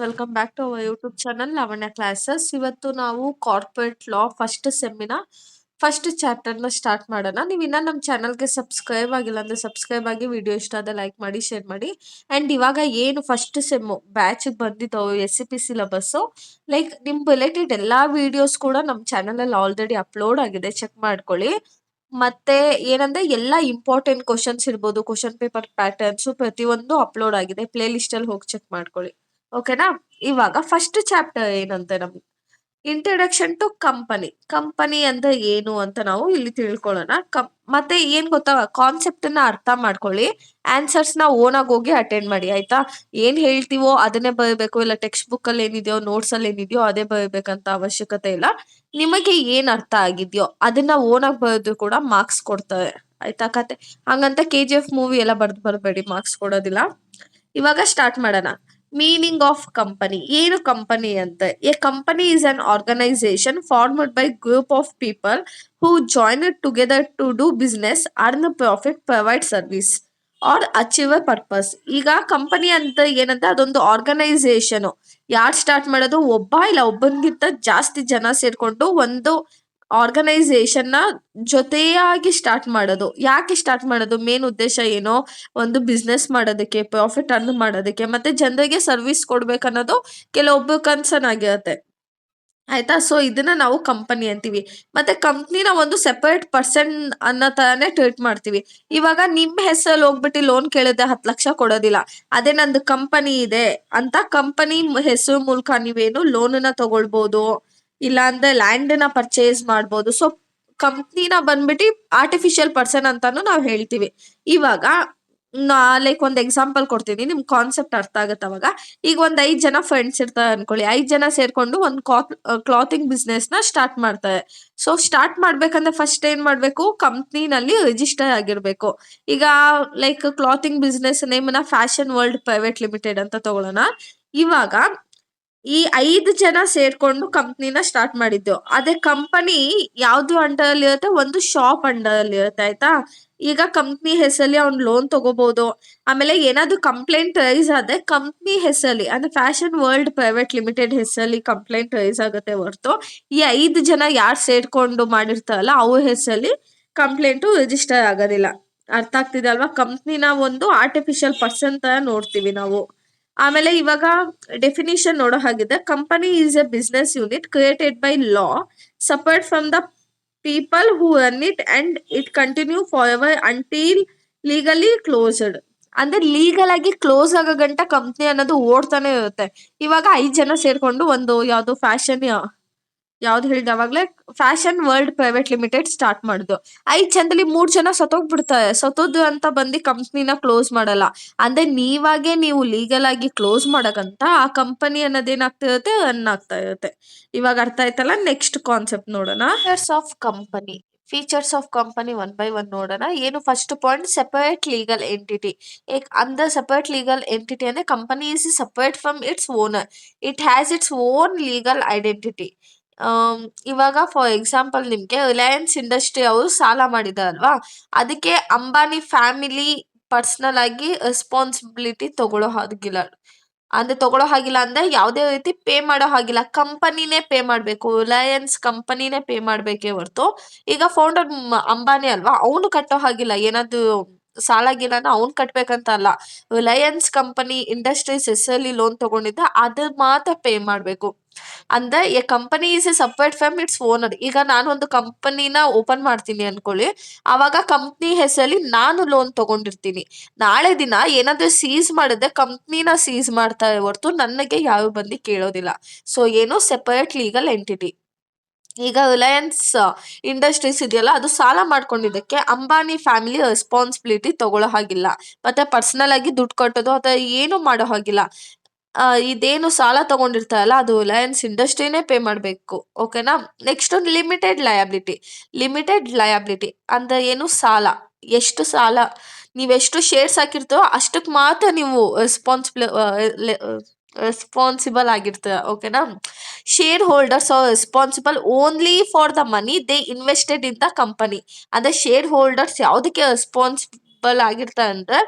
Welcome back to our YouTube channel Lavanya classes. ಇವತ್ತು ನಾವು corporate law first ಸೆಮ್ಮಿನ first ಚಾಪ್ಟರ್ನ ಸ್ಟಾರ್ಟ್ ಮಾಡೋಣ. ನೀವು ಇನ್ನೂ ನಮ್ಮ ಚಾನಲ್ಗೆ ಸಬ್ಸ್ಕ್ರೈಬ್ ಆಗಿಲ್ಲ ಅಂದರೆ ಸಬ್ಸ್ಕ್ರೈಬ್ ಆಗಿ, ವಿಡಿಯೋ ಇಷ್ಟ ಆದ ಲೈಕ್ ಮಾಡಿ, ಶೇರ್ ಮಾಡಿ. ಆ್ಯಂಡ್ ಇವಾಗ ಏನು ಫಸ್ಟ್ ಸೆಮ್ಮು ಬ್ಯಾಚಿಗೆ ಬಂದಿದ್ದವು SCP ಸಿಲಬಸ್ಸು, ಲೈಕ್ ನಿಮ್ಮ ರಿಲೇಟೆಡ್ ಎಲ್ಲ ವೀಡಿಯೋಸ್ ಕೂಡ ನಮ್ಮ ಚಾನಲಲ್ಲಿ ಆಲ್ರೆಡಿ ಅಪ್ಲೋಡ್ ಆಗಿದೆ, ಚೆಕ್ ಮಾಡ್ಕೊಳ್ಳಿ. ಮತ್ತೆ ಏನಂದ್ರೆ ಎಲ್ಲ ಇಂಪಾರ್ಟೆಂಟ್ ಕ್ವಶನ್ಸ್ ಇರ್ಬೋದು, ಕ್ವಶನ್ ಪೇಪರ್ ಪ್ಯಾಟರ್ನ್ಸು ಪ್ರತಿಯೊಂದು ಅಪ್ಲೋಡ್ ಆಗಿದೆ. ಪ್ಲೇ ಲಿಸ್ಟಲ್ಲಿ ಹೋಗಿ ಚೆಕ್ ಮಾಡ್ಕೊಳ್ಳಿ. ಓಕೆನಾ? ಇವಾಗ ಫಸ್ಟ್ ಚಾಪ್ಟರ್ ಏನಂತೆ ನಮ್ಗೆ ಇಂಟ್ರಡಕ್ಷನ್ ಟು ಕಂಪನಿ. ಕಂಪನಿ ಅಂದ್ರೆ ಏನು ಅಂತ ನಾವು ಇಲ್ಲಿ ತಿಳ್ಕೊಳ್ಳೋಣ. ಮತ್ತೆ ಏನ್ ಗೊತ್ತಾ, ಕಾನ್ಸೆಪ್ಟ್ ನ ಅರ್ಥ ಮಾಡ್ಕೊಳ್ಳಿ. ಆನ್ಸರ್ಸ್ ನ ಓನ್ ಆಗಿ ಹೋಗಿ ಅಟೆಂಡ್ ಮಾಡಿ, ಆಯ್ತಾ? ಏನ್ ಹೇಳ್ತೀವೋ ಅದನ್ನೇ ಬರೀಬೇಕು, ಇಲ್ಲ ಟೆಕ್ಸ್ಟ್ ಬುಕ್ ಅಲ್ಲಿ ಏನಿದೆಯೋ, ನೋಟ್ಸ್ ಅಲ್ಲಿ ಏನಿದೆಯೋ ಅದೇ ಬರೀಬೇಕಂತ ಅವಶ್ಯಕತೆ ಇಲ್ಲ. ನಿಮಗೆ ಏನ್ ಅರ್ಥ ಆಗಿದೆಯೋ ಅದನ್ನ ಓನ್ ಆಗಿ ಬರೆದ್ರು ಕೂಡ ಮಾರ್ಕ್ಸ್ ಕೊಡ್ತಾರೆ, ಆಯ್ತಾ? ಕತೆ ಹಂಗಂತ KGF ಮೂವಿ ಎಲ್ಲ ಬರ್ಬೇಡಿ, ಮಾರ್ಕ್ಸ್ ಕೊಡೋದಿಲ್ಲ. ಇವಾಗ ಸ್ಟಾರ್ಟ್ ಮಾಡೋಣ. Meaning of company. ಏನು ಕಂಪನಿ ಅಂತ? A company is an organisation formed by group of people who join together to do business, earn profit, provide service or achieve a purpose. ಈಗ company ಅಂತ ಏನಂತ, ಅದೊಂದು organisation. ಯಾರು start ಮಾಡೋದು? ಒಬ್ಬ ಇಲ್ಲ ಒಬ್ಬನಿಗಿಂತ ಜಾಸ್ತಿ ಜನ ಸೇರ್ಕೊಂಡು ಒಂದು ಆರ್ಗನೈಸೇಷನ್ ನ ಜೊತೆಯಾಗಿ ಸ್ಟಾರ್ಟ್ ಮಾಡೋದು. ಯಾಕೆ ಸ್ಟಾರ್ಟ್ ಮಾಡೋದು? ಮೇನ್ ಉದ್ದೇಶ ಏನೋ ಒಂದು ಬಿಸ್ನೆಸ್ ಮಾಡೋದಕ್ಕೆ, ಪ್ರಾಫಿಟ್ ಅರ್ನ್ ಮಾಡೋದಕ್ಕೆ, ಮತ್ತೆ ಜನರಿಗೆ ಸರ್ವಿಸ್ ಕೊಡ್ಬೇಕನ್ನೋದು ಕೆಲವೊಬ್ಬ ಕನ್ಸರ್ನ್ ಆಗಿರುತ್ತೆ, ಆಯ್ತಾ? ಸೊ ಇದನ್ನ ನಾವು ಕಂಪನಿ ಅಂತೀವಿ. ಮತ್ತೆ ಕಂಪ್ನಿನ ಒಂದು ಸೆಪರೇಟ್ ಪರ್ಸನ್ ಅನ್ನೋ ತರಾನೇ ಟ್ರೀಟ್ ಮಾಡ್ತೀವಿ. ಇವಾಗ ನಿಮ್ಮ ಹೆಸರಲ್ಲಿ ಹೋಗ್ಬಿಟ್ಟು ಲೋನ್ ಕೇಳಿದ್ರೆ 10 ಲಕ್ಷ ಕೊಡೋದಿಲ್ಲ. ಅದೇ ನಂದು ಕಂಪನಿ ಇದೆ ಅಂತ ಕಂಪನಿ ಹೆಸರು ಮೂಲಕ ನೀವೇನು ಲೋನ್ ತಗೊಳ್ಬಹುದು, ಇಲ್ಲ ಅಂದ್ರೆ ಲ್ಯಾಂಡ್ ನ ಪರ್ಚೇಸ್ ಮಾಡ್ಬೋದು. ಸೊ ಕಂಪ್ನಿನ ಬಂದ್ಬಿಟ್ಟು ಆರ್ಟಿಫಿಷಿಯಲ್ ಪರ್ಸನ್ ಅಂತಾನು ನಾವು ಹೇಳ್ತೀವಿ. ಇವಾಗ ಲೈಕ್ ಒಂದು ಎಕ್ಸಾಂಪಲ್ ಕೊಡ್ತೀನಿ, ನಿಮ್ ಕಾನ್ಸೆಪ್ಟ್ ಅರ್ಥ ಆಗತ್ತೆ ಅವಾಗ. ಈಗ ಒಂದ್ 5 ಜನ ಫ್ರೆಂಡ್ಸ್ ಇರ್ತಾರೆ ಅನ್ಕೊಳ್ಳಿ. 5 ಜನ ಸೇರ್ಕೊಂಡು ಒಂದು ಕ್ಲಾತಿಂಗ್ ಬಿಸ್ನೆಸ್ ನ ಸ್ಟಾರ್ಟ್ ಮಾಡ್ತಾರೆ. ಸೊ ಸ್ಟಾರ್ಟ್ ಮಾಡ್ಬೇಕಂದ್ರೆ ಫಸ್ಟ್ ಏನ್ ಮಾಡ್ಬೇಕು? ಕಂಪ್ನಿನಲ್ಲಿ ರಿಜಿಸ್ಟರ್ ಆಗಿರ್ಬೇಕು. ಈಗ ಲೈಕ್ ಕ್ಲಾತಿಂಗ್ ಬಿಸ್ನೆಸ್ ನೇಮ್ನ ಫ್ಯಾಷನ್ ವರ್ಲ್ಡ್ ಪ್ರೈವೇಟ್ ಲಿಮಿಟೆಡ್ ಅಂತ ತಗೊಳ್ಳೋಣ. ಇವಾಗ ಈ 5 ಜನ ಸೇರ್ಕೊಂಡು ಕಂಪ್ನಿನ ಸ್ಟಾರ್ಟ್ ಮಾಡಿದ್ದು. ಅದೇ ಕಂಪನಿ ಯಾವ್ದು ಅಂಡರ್ ಅಲ್ಲಿ ಇರುತ್ತೆ? ಒಂದು ಶಾಪ್ ಅಂಡರ್ ಅಲ್ಲಿ ಇರುತ್ತೆ, ಆಯ್ತಾ? ಈಗ ಕಂಪ್ನಿ ಹೆಸರಲ್ಲಿ ಅವ್ನು ಲೋನ್ ತಗೋಬಹುದು. ಆಮೇಲೆ ಏನಾದ್ರು ಕಂಪ್ಲೇಂಟ್ ರೈಸ್ ಆದ್ರೆ ಕಂಪ್ನಿ ಹೆಸರಲ್ಲಿ, ಅಂದ್ರೆ ಫ್ಯಾಷನ್ ವರ್ಲ್ಡ್ ಪ್ರೈವೇಟ್ ಲಿಮಿಟೆಡ್ ಹೆಸರಲ್ಲಿ ಕಂಪ್ಲೇಂಟ್ ರೈಸ್ ಆಗುತ್ತೆ ಹೊರತು ಈ 5 ಜನ ಯಾರು ಸೇರ್ಕೊಂಡು ಮಾಡಿರ್ತಾರಲ್ಲ ಅವ್ರ ಹೆಸರಲ್ಲಿ ಕಂಪ್ಲೇಂಟು ರಿಜಿಸ್ಟರ್ ಆಗೋದಿಲ್ಲ. ಅರ್ಥ ಆಗ್ತಿದೆ ಅಲ್ವಾ? ಕಂಪ್ನಿನ ಒಂದು ಆರ್ಟಿಫಿಷಿಯಲ್ ಪರ್ಸನ್ ತರ ನೋಡ್ತೀವಿ ನಾವು. ಆಮೇಲೆ ಇವಾಗ ಡೆಫಿನಿಷನ್ ನೋಡೋ ಹಾಗಿದೆ. Company is A business unit created by law, separate from the people who run it and it continue for ever until legally closed. ಅಂದ್ರೆ ಲೀಗಲ್ ಆಗಿ ಕ್ಲೋಸ್ ಆಗೋ ಗಂಟ ಕಂಪ್ನಿ ಅನ್ನೋದು ಓಡ್ತಾನೆ ಇರುತ್ತೆ. ಇವಾಗ 5 ಜನ ಸೇರ್ಕೊಂಡು ಒಂದು ಯಾವ್ದು ಫ್ಯಾಷನ್, ಯಾವ್ದು ಹೇಳಿದ ಅವಾಗ್ಲೇ, fashion world private limited start ಮಾಡುದು. 5 ಜನದಲ್ಲಿ 3 ಜನ ಸತ್ತೋಗ್ಬಿಡ್ತಾರೆ. ಸತ್ತೋದು ಅಂತ ಬಂದು ಕಂಪ್ನಿನ ಕ್ಲೋಸ್ ಮಾಡಲ್ಲ. ಅಂದ್ರೆ ನೀವಾಗೆ ನೀವು ಲೀಗಲ್ ಆಗಿ ಕ್ಲೋಸ್ ಮಾಡಕಂತ ಆ ಕಂಪನಿ ಅನ್ನೋದೇನಾಗ್ತಿರುತ್ತೆ, ರನ್ ಆಗ್ತಾ ಇರುತ್ತೆ. ಇವಾಗ ಅರ್ಥ ಆಯ್ತಲ್ಲ? ನೆಕ್ಸ್ಟ್ ಕಾನ್ಸೆಪ್ಟ್ ನೋಡೋಣ. Features of company. Features of company one by one ನೋಡೋಣ. ಏನು first point? Separate legal entity. ಅಂದ ಸೆಪರೇಟ್ ಲೀಗಲ್ ಎಂಟಿಟಿ ಅಂದ್ರೆ company is separate from its owner. It has its own legal identity. ಇವಾಗ for example ನಿಮ್ಗೆ Reliance industry ಅವರು ಸಾಲ ಮಾಡಿದಾರಲ್ವಾ, ಅದಕ್ಕೆ Ambani family personal ಆಗಿ ರೆಸ್ಪಾನ್ಸಿಬಿಲಿಟಿ ತಗೊಳ್ಳೋ ಹಾಗಿಲ್ಲ. ಅಂದ್ರೆ ಯಾವುದೇ ರೀತಿ ಪೇ ಮಾಡೋ ಹಾಗಿಲ್ಲ, ಕಂಪನಿನೇ ಪೇ ಮಾಡ್ಬೇಕು. ರಿಲಯನ್ಸ್ ಕಂಪನಿನೇ ಪೇ ಮಾಡ್ಬೇಕೇ ಹೊರ್ತು ಈಗ ಫೌಂಡರ್ ಅಂಬಾನಿ ಅಲ್ವಾ, ಅವನು ಕಟ್ಟೋ ಹಾಗಿಲ್ಲ. ಏನಾದ್ರು ಸಾಲ ಗೀಲನ ಅವ್ನು ಕಟ್ಬೇಕಂತ ಅಲ್ಲ. ರಿಲಯನ್ಸ್ ಕಂಪನಿ ಇಂಡಸ್ಟ್ರೀಸ್ ಹೆಸರಲ್ಲಿ ಲೋನ್ ತಗೊಂಡಿದ್ದ ಅದು ಮಾತ್ರ ಪೇ ಮಾಡ್ಬೇಕು. ಅಂದ್ರೆ A company is A separate from its owner. ಈಗ ನಾನು ಒಂದು ಕಂಪನಿನ ಓಪನ್ ಮಾಡ್ತೀನಿ ಅನ್ಕೊಳ್ಳಿ, ಆವಾಗ ಕಂಪ್ನಿ ಹೆಸರಲ್ಲಿ ನಾನು ಲೋನ್ ತಗೊಂಡಿರ್ತೀನಿ. ನಾಳೆ ದಿನ ಏನಾದ್ರೂ ಸೀಸ್ ಮಾಡಿದ್ರೆ ಕಂಪ್ನಿನ ಸೀಸ್ ಮಾಡ್ತಾರೆ ಹೊರತು ನನಗೆ ಯಾರು ಬಂದು ಕೇಳೋದಿಲ್ಲ. ಸೊ ಏನು? Separate legal entity. ಈಗ ರಿಲಯನ್ಸ್ ಇಂಡಸ್ಟ್ರೀಸ್ ಇದೆಯಲ್ಲ, ಅದು ಸಾಲ ಮಾಡ್ಕೊಂಡಿದ್ದಕ್ಕೆ ಅಂಬಾನಿ ಫ್ಯಾಮಿಲಿ ರೆಸ್ಪಾನ್ಸಿಬಿಲಿಟಿ ತಗೊಳ್ಳೋ ಹಾಗಿಲ್ಲ. ಮತ್ತೆ ಪರ್ಸನಲ್ ಆಗಿ ದುಡ್ಡು ಕಟ್ಟೋದು ಅಥವಾ ಏನು ಮಾಡೋ ಹಾಗಿಲ್ಲ. ಇದೇನು ಸಾಲ ತಗೊಂಡಿರ್ತಾರಲ್ಲ ಅದು ರಿಲಯನ್ಸ್ ಇಂಡಸ್ಟ್ರಿನೇ ಪೇ ಮಾಡಬೇಕು. ಓಕೆನಾ? ನೆಕ್ಸ್ಟ್ ಒಂದು ಲಿಮಿಟೆಡ್ ಲಯಬಿಲಿಟಿ. ಲಿಮಿಟೆಡ್ ಲಯಬಿಲಿಟಿ ಅಂದ್ರೆ ಏನು? ಸಾಲ. ಎಷ್ಟು ಸಾಲ ನೀವೆಷ್ಟು ಶೇರ್ಸ್ ಹಾಕಿರ್ತೀರೋ ಅಷ್ಟಕ್ಕೆ ಮಾತ್ರ ನೀವು ರೆಸ್ಪಾನ್ಸಿಬಲ್ ಆಗಿರ್ತೀರ. ಓಕೆನಾ? Share holders are responsible only for the money they invested in the company. ಅಂದ್ರೆ ಶೇರ್ ಹೋಲ್ಡರ್ಸ್ ಯಾವುದಕ್ಕೆ ರೆಸ್ಪಾನ್ಸಿಬಲ್ ಆಗಿರ್ತಾರೆ ಅಂದ್ರೆ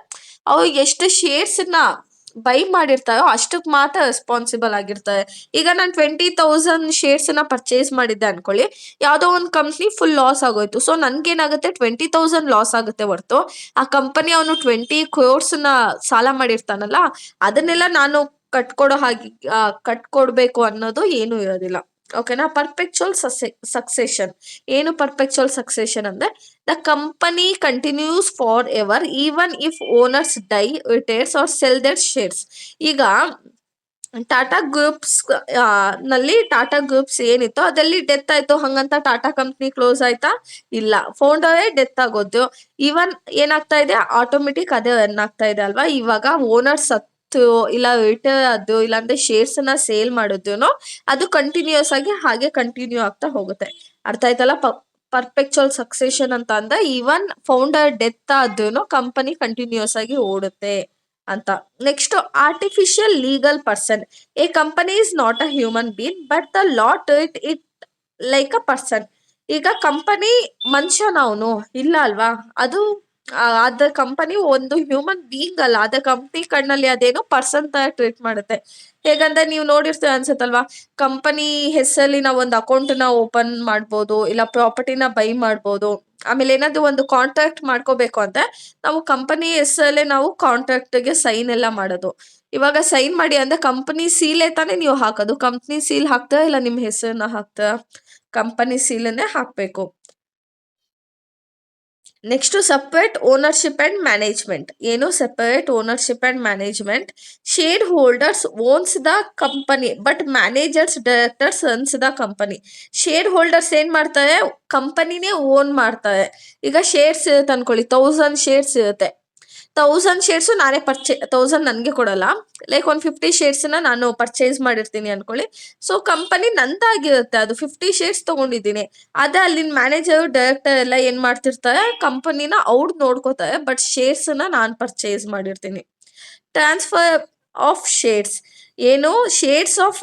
ಅವ್ರು ಎಷ್ಟು ಶೇರ್ಸ್ನ ಬೈ ಮಾಡಿರ್ತಾರೋ ಅಷ್ಟಕ್ಕೆ ಮಾತ್ರ ರೆಸ್ಪಾನ್ಸಿಬಲ್ ಆಗಿರ್ತಾರೆ. ಈಗ ನಾನು 20,000 ಶೇರ್ಸ್ನ ಪರ್ಚೇಸ್ ಮಾಡಿದ್ದೆ ಅನ್ಕೊಳ್ಳಿ, ಯಾವುದೋ ಒಂದು ಕಂಪ್ನಿ ಫುಲ್ ಲಾಸ್ ಆಗೋಯ್ತು. ಸೊ ನನ್ಗೇನಾಗುತ್ತೆ, 20,000 ಲಾಸ್ ಆಗುತ್ತೆ ಹೊರ್ತು ಆ ಕಂಪನಿ ಅವನು 20 crores ಸಾಲ ಮಾಡಿರ್ತಾನಲ್ಲ, ಅದನ್ನೆಲ್ಲ ನಾನು ಕಟ್ಕೊಡೋ ಹಾಗೆ ಕಟ್ಕೊಡ್ಬೇಕು ಅನ್ನೋದು ಏನು ಇರೋದಿಲ್ಲ. ಓಕೆನಾ. Perpetual succession. ಏನು ಪರ್ಪೆಕ್ಚುಯಲ್ ಸಕ್ಸೆಷನ್ ಅಂದ್ರೆ, the company continues forever even if owners die, retires or sell their shares. ಈಗ ಟಾಟಾ ಗ್ರೂಪ್ಸ್ ನಲ್ಲಿ ಟಾಟಾ ಗ್ರೂಪ್ಸ್ ಏನಿತ್ತು ಅದಲ್ಲಿ ಡೆತ್ ಆಯ್ತು, ಹಂಗಂತ ಟಾಟಾ ಕಂಪ್ನಿ ಕ್ಲೋಸ್ ಆಯ್ತಾ? ಇಲ್ಲ, ಫೌಂಡರೇ ಡೆತ್ ಆಗೋದು. ಈವನ್ ಏನಾಗ್ತಾ ಇದೆ, ಆಟೋಮೆಟಿಕ್ ಅದೇ ರನ್ ಆಗ್ತಾ ಇದೆ ಅಲ್ವಾ. ಇವಾಗ ಓನರ್ ಸತ್ತು, ಇಲ್ಲ ರಿಟೈರ್ ಆದ್ದು, ಇಲ್ಲಾಂದ್ರೆ ಶೇರ್ಸ್ ನ ಸೇಲ್ ಮಾಡಿದ್ನು, ಅದು ಕಂಟಿನ್ಯೂಸ್ ಆಗಿ ಹಾಗೆ ಕಂಟಿನ್ಯೂ ಆಗ್ತಾ ಹೋಗುತ್ತೆ. ಅರ್ಥ ಆಯ್ತಲ್ಲ? ಪರ್ಪೆಕ್ಚುಯಲ್ ಸಕ್ಸೆಷನ್ ಅಂತ ಅಂದ್ರೆ ಈವನ್ ಫೌಂಡರ್ ಡೆತ್ ಆದ್ರೂ ಕಂಪನಿ ಕಂಟಿನ್ಯೂಸ್ ಆಗಿ ಓಡುತ್ತೆ ಅಂತ. Next, artificial legal person. A company is not a human being but the law treat it like a person. ಈಗ ಕಂಪನಿ ಮನುಷ್ಯನವನು ಇಲ್ಲ ಅಲ್ವಾ, ಅದು ಅದ ಕಂಪನಿ ಒಂದು ಹ್ಯೂಮನ್ ಬೀಯಿಂಗ್ ಅಲ್ಲ, ಅದ ಕಂಪನಿ ಕಣ್ಣಲ್ಲಿ ಅದೇನೋ ಪರ್ಸನ್ ತರ ಟ್ರೀಟ್ ಮಾಡುತ್ತೆ. ಹೇಗಂದ್ರೆ ನೀವು ನೋಡಿರ್ತೀರ ಅನ್ಸುತ್ತಲ್ವಾ, ಕಂಪನಿ ಹೆಸರಲ್ಲಿ ನಾವು ಒಂದು ಅಕೌಂಟ್ ನ ಓಪನ್ ಮಾಡ್ಬೋದು, ಇಲ್ಲ ಪ್ರಾಪರ್ಟಿನ ಬೈ ಮಾಡ್ಬೋದು. ಆಮೇಲೆ ಏನಾದ್ರು ಒಂದು ಕಾಂಟ್ರಾಕ್ಟ್ ಮಾಡ್ಕೋಬೇಕು ಅಂದ್ರೆ ನಾವು ಕಂಪನಿ ಹೆಸರಲ್ಲೇ ನಾವು ಕಾಂಟ್ರಾಕ್ಟ್ ಗೆ ಸೈನ್ ಎಲ್ಲ ಮಾಡೋದು. ಇವಾಗ ಸೈನ್ ಮಾಡಿ ಅಂದ್ರೆ ಕಂಪನಿ ಸೀಲೆ ತಾನೇ ನೀವು ಹಾಕೋದು. ಕಂಪನಿ ಸೀಲ್ ಹಾಕ್ತಾ ಇಲ್ಲ ನಿಮ್ ಹೆಸರನ್ನ ಹಾಕ್ತಾ, ಕಂಪನಿ ಸೀಲನ್ನೇ ಹಾಕ್ಬೇಕು. Next, separate ownership and management. ಏನು separate ownership and management? Shareholders owns the company but managers, directors runs the company. Shareholders ಏನ್ ಮಾಡ್ತಾರೆ, ಕಂಪನಿನೇ ಓನ್ ಮಾಡ್ತಾರೆ. ಈಗ ಶೇರ್ಸ್ ಇರುತ್ತೆ ಅನ್ಕೊಳ್ಳಿ, 1000 ಶೇರ್ಸ್ ಇರುತ್ತೆ. 1000 ಶೇರ್ಸ್ ನಾನೇ 1000 ನನಗೆ ಕೊಡಲ್ಲ. ಲೈಕ್ ಒಂದು 50 ಶೇರ್ಸ್ನ ನಾನು ಪರ್ಚೇಸ್ ಮಾಡಿರ್ತೀನಿ ಅನ್ಕೊಳ್ಳಿ. ಸೊ ಕಂಪನಿ ನಂದಾಗಿರುತ್ತೆ, ಅದು 50 ಶೇರ್ಸ್ ತಗೊಂಡಿದ್ದೀನಿ. ಅದೇ ಅಲ್ಲಿನ ಮ್ಯಾನೇಜರ್, ಡೈರೆಕ್ಟರ್ ಎಲ್ಲ ಏನ್ ಮಾಡ್ತಿರ್ತಾರೆ, ಕಂಪನಿನ ಅವ್ರು ನೋಡ್ಕೋತಾರೆ, ಬಟ್ ಶೇರ್ಸ್ನ ನಾನು ಪರ್ಚೇಸ್ ಮಾಡಿರ್ತೀನಿ. Transfer of shares. ಏನು, shares of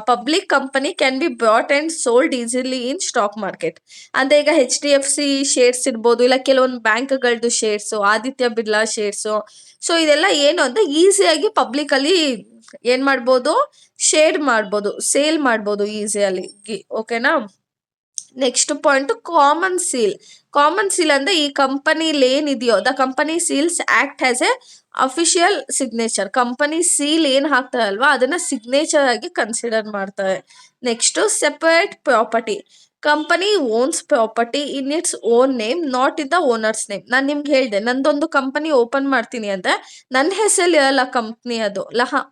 public company can be brought and sold easily in stock market. ಅಂದ್ರೆ ಈಗ HDFC ಶೇರ್ಸ್ ಇರ್ಬೋದು, ಇಲ್ಲ ಕೆಲವೊಂದು ಬ್ಯಾಂಕ್ಗಳದ್ದು shares, Aditya Birla shares. So ಇದೆಲ್ಲ ಏನು ಅಂದ್ರೆ ಈಸಿಯಾಗಿ ಪಬ್ಲಿಕ್ ಅಲ್ಲಿ ಏನ್ ಮಾಡ್ಬೋದು, ಶೇರ್ ಮಾಡ್ಬೋದು, ಸೇಲ್ ಮಾಡ್ಬೋದು ಈಸಿಯಾಗಿ. ಓಕೆನಾ. Next point, common seal. Common seal ಅಂದ್ರೆ ಈ ಕಂಪನಿಲಿ ಏನಿದೆಯೋ, the company seals act as A official signature. Company seal ಏನ್ ಹಾಕ್ತಾರೆ ಅಲ್ವಾ, ಅದನ್ನ ಸಿಗ್ನೇಚರ್ ಆಗಿ ಕನ್ಸಿಡರ್ ಮಾಡ್ತಾರೆ. Next, separate property. Company owns property in its own name, not in the owners name. ನಾನು ನಿಮ್ಗೆ ಹೇಳ್ದೆ, ನಂದೊಂದು ಕಂಪನಿ ಓಪನ್ ಮಾಡ್ತೀನಿ ಅಂದ್ರೆ ನನ್ನ ಹೆಸರಲ್ಲಿ ಇರಲ್ಲ ಕಂಪ್ನಿ, ಅದು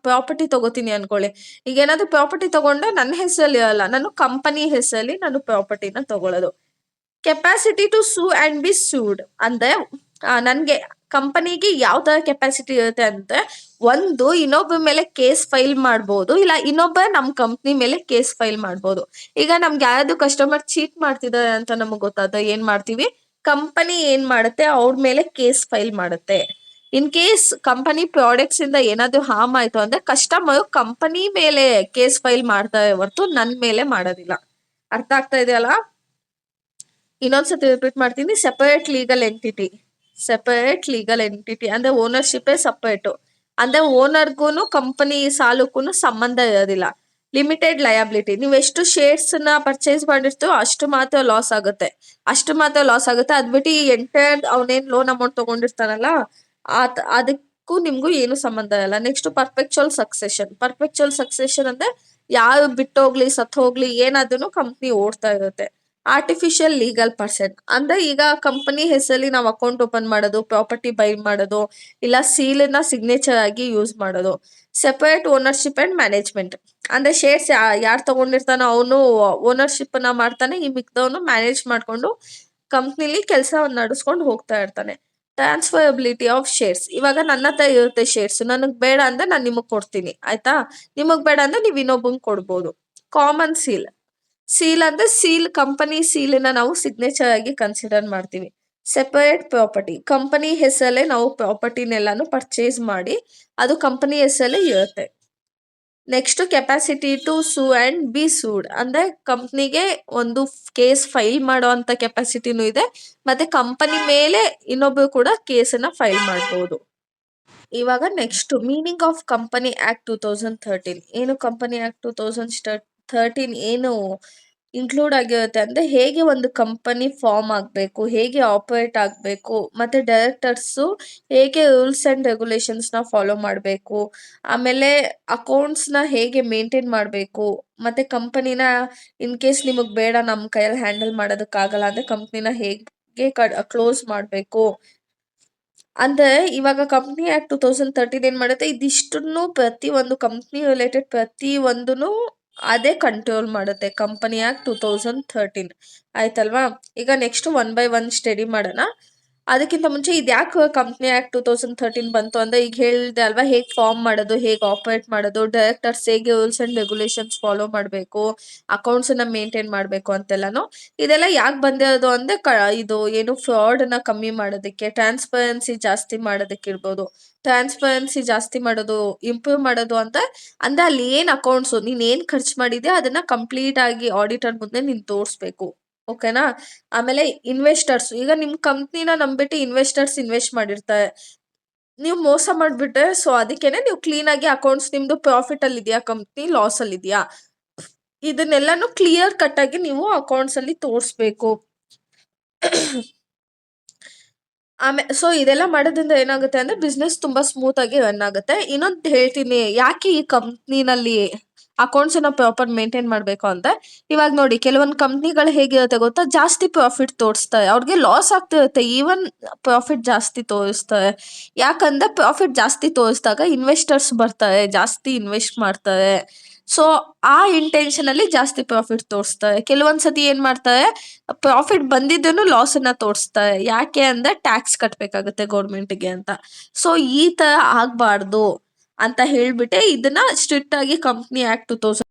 ಪ್ರಾಪರ್ಟಿ ತಗೋತೀನಿ ಅನ್ಕೊಳ್ಳಿ. ಈಗ ಏನಾದ್ರು ಪ್ರಾಪರ್ಟಿ ತಗೊಂಡ್ರೆ ನನ್ನ ಹೆಸರಲ್ಲಿ ಇರಲ್ಲ, ನಾನು ಕಂಪನಿ ಹೆಸರಲ್ಲಿ ನಾನು ಪ್ರಾಪರ್ಟಿನ ತಗೊಳ್ಳೋದು. Capacity to sue and be sued ಅಂದ್ರೆ ನನ್ಗೆ ಕಂಪನಿಗೆ ಯಾವ ತರ ಕೆಪಾಸಿಟಿ ಇರುತ್ತೆ ಅಂದ್ರೆ, ಒಂದು ಇನ್ನೊಬ್ಬರ ಮೇಲೆ ಕೇಸ್ ಫೈಲ್ ಮಾಡ್ಬೋದು, ಇಲ್ಲ ಇನ್ನೊಬ್ಬ ನಮ್ ಕಂಪ್ನಿ ಮೇಲೆ ಕೇಸ್ ಫೈಲ್ ಮಾಡ್ಬೋದು. ಈಗ ನಮ್ಗೆ ಯಾರಾದ್ರು ಕಸ್ಟಮರ್ ಚೀಟ್ ಮಾಡ್ತಿದ್ದಾರೆ ಅಂತ ನಮಗ್ ಗೊತ್ತಾದ ಏನ್ ಮಾಡ್ತೀವಿ, ಕಂಪನಿ ಏನ್ ಮಾಡುತ್ತೆ, ಅವ್ರ ಮೇಲೆ ಕೇಸ್ ಫೈಲ್ ಮಾಡುತ್ತೆ. ಇನ್ ಕೇಸ್ ಕಂಪನಿ ಪ್ರಾಡಕ್ಟ್ಸ್ ಇಂದ ಏನಾದ್ರು ಹಾರ್ಮ್ ಆಯ್ತು ಅಂದ್ರೆ ಕಸ್ಟಮರ್ ಕಂಪನಿ ಮೇಲೆ ಕೇಸ್ ಫೈಲ್ ಮಾಡ್ತಾರೆ ಹೊರತು ನನ್ ಮೇಲೆ ಮಾಡೋದಿಲ್ಲ. ಅರ್ಥ ಆಗ್ತಾ ಇದೆಯಲ್ಲ? ಇನ್ನೊಂದ್ಸತಿ ರಿಪೀಟ್ ಮಾಡ್ತೀನಿ. Separate legal entity. Separate legal entity ಅಂದ್ರೆ ಓನರ್ಶಿಪ್ ಸಪರೇಟ್, ಅಂದ್ರೆ ಓನರ್ಗೂನು ಕಂಪನಿ ಸಾಲಕ್ಕೂ ಸಂಬಂಧ ಇರೋದಿಲ್ಲ. Limited liability. ನೀವು ಎಷ್ಟು ಶೇರ್ಸ್ ನ ಪರ್ಚೇಸ್ ಮಾಡಿರ್ತೀರೋ ಅಷ್ಟು ಮಾತ್ರ ಲಾಸ್ ಆಗುತ್ತೆ, ಅದ್ಬಿಟ್ಟು ಈ ಎಂಟೈರ್ ಅವನೇನ್ ಲೋನ್ ಅಮೌಂಟ್ ತಗೊಂಡಿರ್ತಾನಲ್ಲ ಅದಕ್ಕೂ ನಿಮ್ಗೂ ಏನು ಸಂಬಂಧ ಇಲ್ಲ. Next, perpetual succession. Perpetual succession ಅಂದ್ರೆ ಯಾರು ಬಿಟ್ಟೋಗ್ಲಿ, ಸತ್ ಹೋಗ್ಲಿ, ಏನಾದ್ರೂ ಕಂಪ್ನಿ ಓಡ್ತಾ ಇರುತ್ತೆ. ಆರ್ಟಿಫಿಷಿಯಲ್ ಲೀಗಲ್ ಪರ್ಸನ್ ಅಂದ್ರೆ ಈಗ ಕಂಪನಿ ಹೆಸರಲ್ಲಿ ನಾವು ಅಕೌಂಟ್ ಓಪನ್ ಮಾಡೋದು, ಪ್ರಾಪರ್ಟಿ ಬೈ ಮಾಡೋದು, ಇಲ್ಲ ಸೀಲ್ನ ಸಿಗ್ನೇಚರ್ ಆಗಿ ಯೂಸ್ ಮಾಡೋದು. ಸೆಪರೇಟ್ ಓನರ್ಶಿಪ್ ಅಂಡ್ ಮ್ಯಾನೇಜ್ಮೆಂಟ್ ಅಂದ್ರೆ ಶೇರ್ಸ್ ಯಾರು ತಗೊಂಡಿರ್ತಾನೋ ಅವನು ಓನರ್ಶಿಪ್ ನ ಮಾಡ್ತಾನೆ, ಈ ಮಿಕ್ದವನು ಮ್ಯಾನೇಜ್ ಮಾಡ್ಕೊಂಡು ಕಂಪ್ನಿಲಿ ಕೆಲಸ ನಡೆಸ್ಕೊಂಡು ಹೋಗ್ತಾ ಇರ್ತಾನೆ. ಟ್ರಾನ್ಸ್ಫರಬಿಲಿಟಿ ಆಫ್ ಶೇರ್ಸ್. ಇವಾಗ ನನ್ನ ಹತ್ರ ಇರುತ್ತೆ ಶೇರ್ಸ್, ನನಗ್ ಬೇಡ ಅಂದ್ರೆ ನಾನು ನಿಮಗ್ ಕೊಡ್ತೀನಿ, ಆಯ್ತಾ? ನಿಮಗ್ ಬೇಡ ಅಂದ್ರೆ ನೀವು ಇನ್ನೊಬ್ಬಂಗ್ ಕೊಡ್ಬೋದು. Common seal. ಸೀಲ್ ಅಂದ್ರೆ ಸೀಲ್, ಕಂಪನಿ ಸೀಲಿನ ನಾವು ಸಿಗ್ನೇಚರ್ ಆಗಿ ಕನ್ಸಿಡರ್ ಮಾಡ್ತೀವಿ. Separate property. ಕಂಪನಿ ಹೆಸರಲ್ಲೇ ನಾವು ಪ್ರಾಪರ್ಟಿನೆಲ್ಲಾನು ಪರ್ಚೇಸ್ ಮಾಡಿ ಅದು ಕಂಪನಿ ಹೆಸರಲ್ಲೇ ಇರುತ್ತೆ. Next, capacity to sue and be sued ಅಂದ್ರೆ ಕಂಪ್ನಿಗೆ ಒಂದು ಕೇಸ್ ಫೈಲ್ ಮಾಡೋ ಅಂತ ಕೆಪಾಸಿಟಿನೂ ಇದೆ, ಮತ್ತೆ ಕಂಪನಿ ಮೇಲೆ ಇನ್ನೊಬ್ರು ಕೂಡ ಕೇಸನ್ನ ಫೈಲ್ ಮಾಡಬಹುದು. ಇವಾಗ next meaning of company act 2013 ಏನು ಕಂಪನಿ ಆಕ್ಟ್ 2013 ಏನು ಇನ್ಕ್ಲೂಡ್ ಆಗಿರುತ್ತೆ ಅಂದ್ರೆ ಹೇಗೆ ಒಂದು ಕಂಪನಿ ಫಾರ್ಮ್ ಆಗಬೇಕು, ಹೇಗೆ ಆಪರೇಟ್ ಆಗಬೇಕು, ಮತ್ತೆ ಡೈರೆಕ್ಟರ್ಸು ಹೇಗೆ ರೂಲ್ಸ್ ಅಂಡ್ ರೆಗ್ಯುಲೇಷನ್ಸ್ನ ಫಾಲೋ ಮಾಡಬೇಕು, ಆಮೇಲೆ ಅಕೌಂಟ್ಸ್ನ ಹೇಗೆ ಮೇಂಟೈನ್ ಮಾಡಬೇಕು, ಮತ್ತೆ ಕಂಪನಿನ ಇನ್ ಕೇಸ್ ನಿಮಗೆ ಬೇಡ ನಮ್ಮ ಕೈಯಲ್ಲಿ ಹ್ಯಾಂಡಲ್ ಮಾಡೋದಕ್ಕಾಗಲ್ಲ ಅಂದ್ರೆ ಕಂಪ್ನಿನ ಹೇಗೆ ಕ್ಲೋಸ್ ಮಾಡಬೇಕು. ಅಂದ್ರೆ ಇವಾಗ ಕಂಪ್ನಿ ಆಕ್ಟ್ 2013 ಏನ್ ಮಾಡುತ್ತೆ, ಇದಿಷ್ಟನ್ನು ಪ್ರತಿ ಒಂದು ಕಂಪ್ನಿ ರಿಲೇಟೆಡ್ ಪ್ರತಿ ಒಂದನ್ನು ಅದೇ ಕಂಟ್ರೋಲ್ ಮಾಡುತ್ತೆ. ಕಂಪನಿ ಆಕ್ಟ್ 2013 ಆಯ್ತಲ್ವಾ. ಈಗ next one by one study ಮಾಡೋಣ. ಅದಕ್ಕಿಂತ ಮುಂಚೆ ಇದ್ಯಾಕೆ ಕಂಪ್ನಿ ಆಕ್ಟ್ 2013 ಬಂತು ಅಂದ್ರೆ ಈಗ ಹೇಳಿದೆ ಅಲ್ವಾ, ಹೇಗೆ ಫಾರ್ಮ್ ಮಾಡೋದು, ಹೇಗೆ ಆಪರೇಟ್ ಮಾಡೋದು, ಡೈರೆಕ್ಟರ್ಸ್ ಹೇಗೆ ರೂಲ್ಸ್ ಅಂಡ್ ರೆಗ್ಯುಲೇಷನ್ಸ್ ಫಾಲೋ ಮಾಡಬೇಕು, ಅಕೌಂಟ್ಸನ್ನ ಮೇಂಟೈನ್ ಮಾಡಬೇಕು ಅಂತೆಲ್ಲನು. ಇದೆಲ್ಲ ಯಾಕೆ ಬಂದಿರೋದು ಅಂದ್ರೆ ಇದು ಏನು ಫ್ರಾಡನ್ನ ಕಮ್ಮಿ ಮಾಡೋದಕ್ಕೆ, ಟ್ರಾನ್ಸ್ಪರೆನ್ಸಿ ಜಾಸ್ತಿ ಮಾಡೋದಕ್ಕಿರ್ಬೋದು. ಟ್ರಾನ್ಸ್ಪರೆನ್ಸಿ ಜಾಸ್ತಿ ಮಾಡೋದು, ಇಂಪ್ರೂವ್ ಮಾಡೋದು ಅಂತ ಅಂದ್ರೆ ಅಲ್ಲಿ ಏನು ಅಕೌಂಟ್ಸು ನೀನು ಏನು ಖರ್ಚು ಮಾಡಿದ್ಯಾ ಅದನ್ನ ಕಂಪ್ಲೀಟ್ ಆಗಿ ಆಡಿಟರ್ ಮುಂದೆ ನೀನು ತೋರಿಸ್ಬೇಕು. ಓಕೆನಾ. ಆಮೇಲೆ ಇನ್ವೆಸ್ಟರ್ಸ್, ಈಗ ನಿಮ್ಮ ಕಂಪ್ನಿನ ನಂಬಿಟ್ಟು ಇನ್ವೆಸ್ಟರ್ಸ್ ಇನ್ವೆಸ್ಟ್ ಮಾಡಿರ್ತಾರೆ, ನೀವು ಮೋಸ ಮಾಡಿಬಿಟ್ರೆ ಸೊ ಅದಕ್ಕೇನೆ ನೀವು ಕ್ಲೀನಾಗಿ ಅಕೌಂಟ್ಸ್ ನಿಮ್ಮದು ಪ್ರಾಫಿಟಲ್ಲಿ ಇದೆಯಾ, ಕಂಪ್ನಿ ಲಾಸಲ್ಲಿ ಇದೆಯಾ, ಇದನ್ನೆಲ್ಲನೂ ಕ್ಲಿಯರ್ ಕಟ್ಟಾಗಿ ನೀವು ಅಕೌಂಟ್ಸಲ್ಲಿ ತೋರಿಸ್ಬೇಕು. ಸೊ ಇದೆಲ್ಲ ಮಾಡೋದ್ರಿಂದ ಏನಾಗುತ್ತೆ ಅಂದ್ರೆ ಬಿಸ್ನೆಸ್ ತುಂಬಾ ಸ್ಮೂತ್ ಆಗಿ ರನ್ ಆಗುತ್ತೆ. ಇನ್ನೊಂದು ಹೇಳ್ತೀನಿ, ಯಾಕೆ ಈ ಕಂಪ್ನಿನಲ್ಲಿ ಅಕೌಂಟ್ಸ್ ಅನ್ನ ಪ್ರಾಪರ್ ಮೇಂಟೈನ್ ಮಾಡಬೇಕು ಅಂತ. ಇವಾಗ ನೋಡಿ, ಕೆಲವೊಂದು ಕಂಪ್ನಿಗಳು ಹೇಗಿರುತ್ತೆ ಗೊತ್ತಾ, ಜಾಸ್ತಿ ಪ್ರಾಫಿಟ್ ತೋರಿಸ್ತಾರೆ, ಅವ್ರಿಗೆ ಲಾಸ್ ಆಗ್ತಿರುತ್ತೆ, ಈವನ್ ಪ್ರಾಫಿಟ್ ಜಾಸ್ತಿ ತೋರಿಸ್ತಾರೆ. ಯಾಕಂದ್ರೆ ಪ್ರಾಫಿಟ್ ಜಾಸ್ತಿ ತೋರಿಸಿದಾಗ ಇನ್ವೆಸ್ಟರ್ಸ್ ಬರ್ತಾರೆ, ಜಾಸ್ತಿ ಇನ್ವೆಸ್ಟ್ ಮಾಡ್ತಾರೆ. ಸೊ ಆ ಇಂಟೆನ್ಷನ್ ಅಲ್ಲಿ ಜಾಸ್ತಿ ಪ್ರಾಫಿಟ್ ತೋರಿಸ್ತಾರೆ. ಕೆಲವೊಂದ್ಸತಿ ಏನ್ ಮಾಡ್ತಾರೆ, ಪ್ರಾಫಿಟ್ ಬಂದಿದ್ದನ್ನು ಲಾಸ್ ಅನ್ನ ತೋರಿಸ್ತಾರೆ. ಯಾಕೆ ಅಂದ್ರೆ ಟ್ಯಾಕ್ಸ್ ಕಟ್ಟಬೇಕಾಗುತ್ತೆ ಗೌರ್ಮೆಂಟ್ಗೆ ಅಂತ. ಸೊ ಈ ತರ ಆಗ್ಬಾರ್ದು ಅಂತ ಹೇಳ್ಬಿಟ್ಟೆ ಇದನ್ನ ಸ್ಟ್ರಿಕ್ಟ್ ಆಗಿ ಕಂಪ್ನಿ ಆಕ್ಟ್ 2013